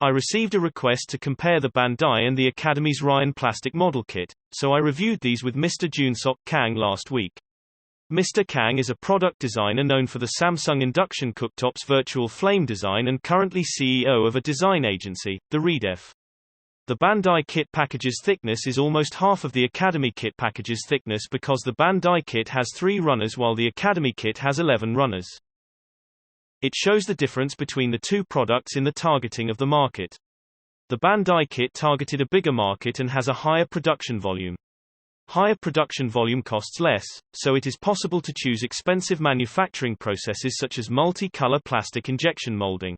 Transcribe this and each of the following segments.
I received a request to compare the Bandai and the Academy's Ryan plastic model kit, so I reviewed these with Mr. Junsok Kang last week. Mr. Kang is a product designer known for the Samsung induction cooktops virtual flame design and currently CEO of a design agency, the Redef. The Bandai kit package's thickness is almost half of the Academy kit package's thickness because the Bandai kit has 3 runners while the Academy kit has 11 runners. It shows the difference between the two products in the targeting of the market. The Bandai kit targeted a bigger market and has a higher production volume. Higher production volume costs less, so it is possible to choose expensive manufacturing processes such as multi-color plastic injection molding.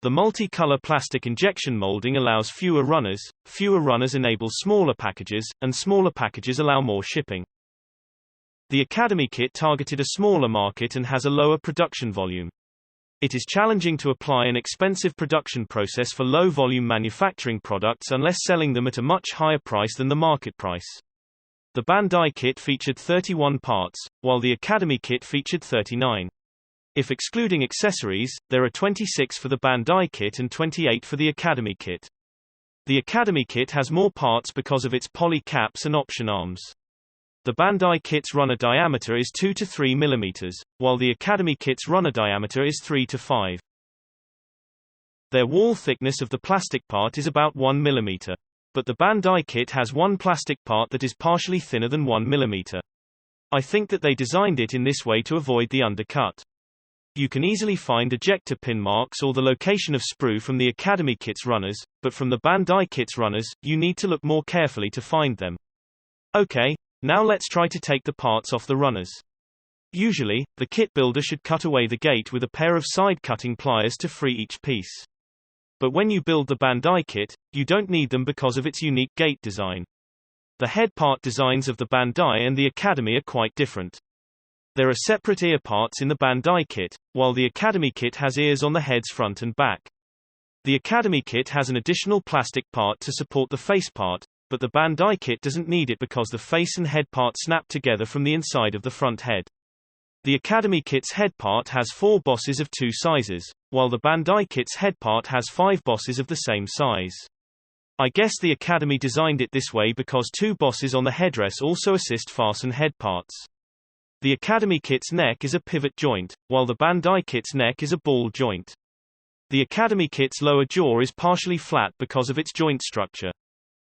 The multi-color plastic injection molding allows fewer runners enable smaller packages, and smaller packages allow more shipping. The Academy kit targeted a smaller market and has a lower production volume. It is challenging to apply an expensive production process for low-volume manufacturing products unless selling them at a much higher price than the market price. The Bandai kit featured 31 parts, while the Academy kit featured 39. If excluding accessories, there are 26 for the Bandai kit and 28 for the Academy kit. The Academy kit has more parts because of its poly caps and option arms. The Bandai kit's runner diameter is 2 to 3 mm, while the Academy kit's runner diameter is 3 to 5. Their wall thickness of the plastic part is about 1 mm. But the Bandai kit has one plastic part that is partially thinner than 1 mm. I think that they designed it in this way to avoid the undercut. You can easily find ejector pin marks or the location of sprue from the Academy kit's runners, but from the Bandai kit's runners, you need to look more carefully to find them. Okay, now let's try to take the parts off the runners. Usually, the kit builder should cut away the gate with a pair of side-cutting pliers to free each piece. But when you build the Bandai kit, you don't need them because of its unique gate design. The head part designs of the Bandai and the Academy are quite different. There are separate ear parts in the Bandai kit, while the Academy kit has ears on the head's front and back. The Academy kit has an additional plastic part to support the face part, but the Bandai kit doesn't need it because the face and head part snap together from the inside of the front head. The Academy kit's head part has 4 bosses of 2 sizes, while the Bandai kit's head part has 5 bosses of the same size. I guess the Academy designed it this way because 2 bosses on the headdress also assist fasten head parts. The Academy kit's neck is a pivot joint, while the Bandai kit's neck is a ball joint. The Academy kit's lower jaw is partially flat because of its joint structure.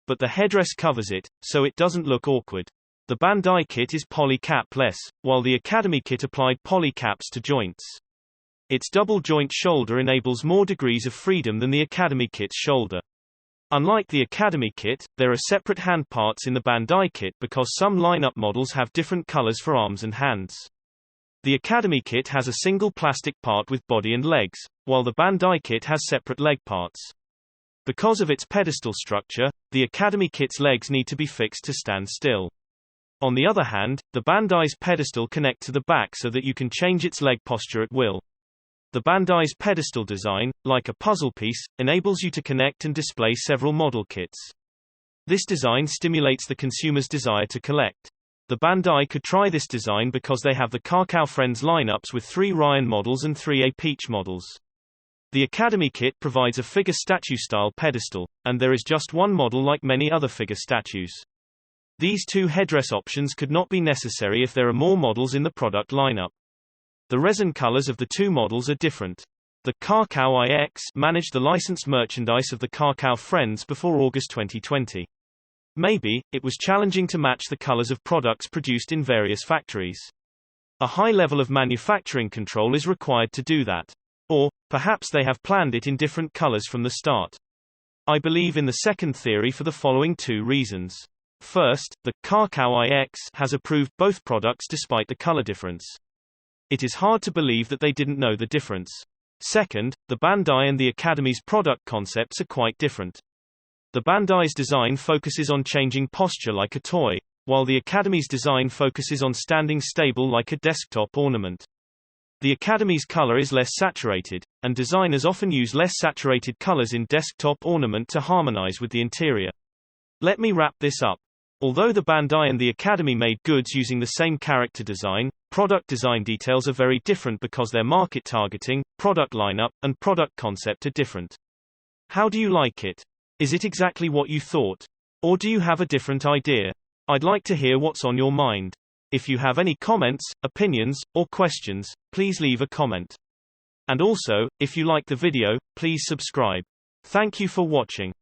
But the headdress covers it, so it doesn't look awkward. The Bandai kit is poly cap-less, while the Academy kit applied poly caps to joints. Its double joint shoulder enables more degrees of freedom than the Academy kit's shoulder. Unlike the Academy kit, there are separate hand parts in the Bandai kit because some lineup models have different colors for arms and hands. The Academy kit has a single plastic part with body and legs, while the Bandai kit has separate leg parts. Because of its pedestal structure, the Academy kit's legs need to be fixed to stand still. On the other hand, the Bandai's pedestal connect to the back so that you can change its leg posture at will. The Bandai's pedestal design, like a puzzle piece, enables you to connect and display several model kits. This design stimulates the consumer's desire to collect. The Bandai could try this design because they have the kakaofriends lineups with 3 Ryan models and 3 A Peach models. The Academy kit provides a figure statue-style pedestal, and there is just one model like many other figure statues. These 2 headdress options could not be necessary if there are more models in the product lineup. The resin colors of the 2 models are different. The Kakao IX managed the licensed merchandise of the kakaofriends before August 2020. Maybe, it was challenging to match the colors of products produced in various factories. A high level of manufacturing control is required to do that. Or, perhaps they have planned it in different colors from the start. I believe in the second theory for the following 2 reasons. First, the Kakao IX has approved both products despite the color difference. It is hard to believe that they didn't know the difference. Second, the Bandai and the Academy's product concepts are quite different. The Bandai's design focuses on changing posture like a toy, while the Academy's design focuses on standing stable like a desktop ornament. The Academy's color is less saturated, and designers often use less saturated colors in desktop ornament to harmonize with the interior. Let me wrap this up. Although the Bandai and the Academy made goods using the same character design, product design details are very different because their market targeting, product lineup, and product concept are different. How do you like it? Is it exactly what you thought? Or do you have a different idea? I'd like to hear what's on your mind. If you have any comments, opinions, or questions, please leave a comment. And also, if you like the video, please subscribe. Thank you for watching.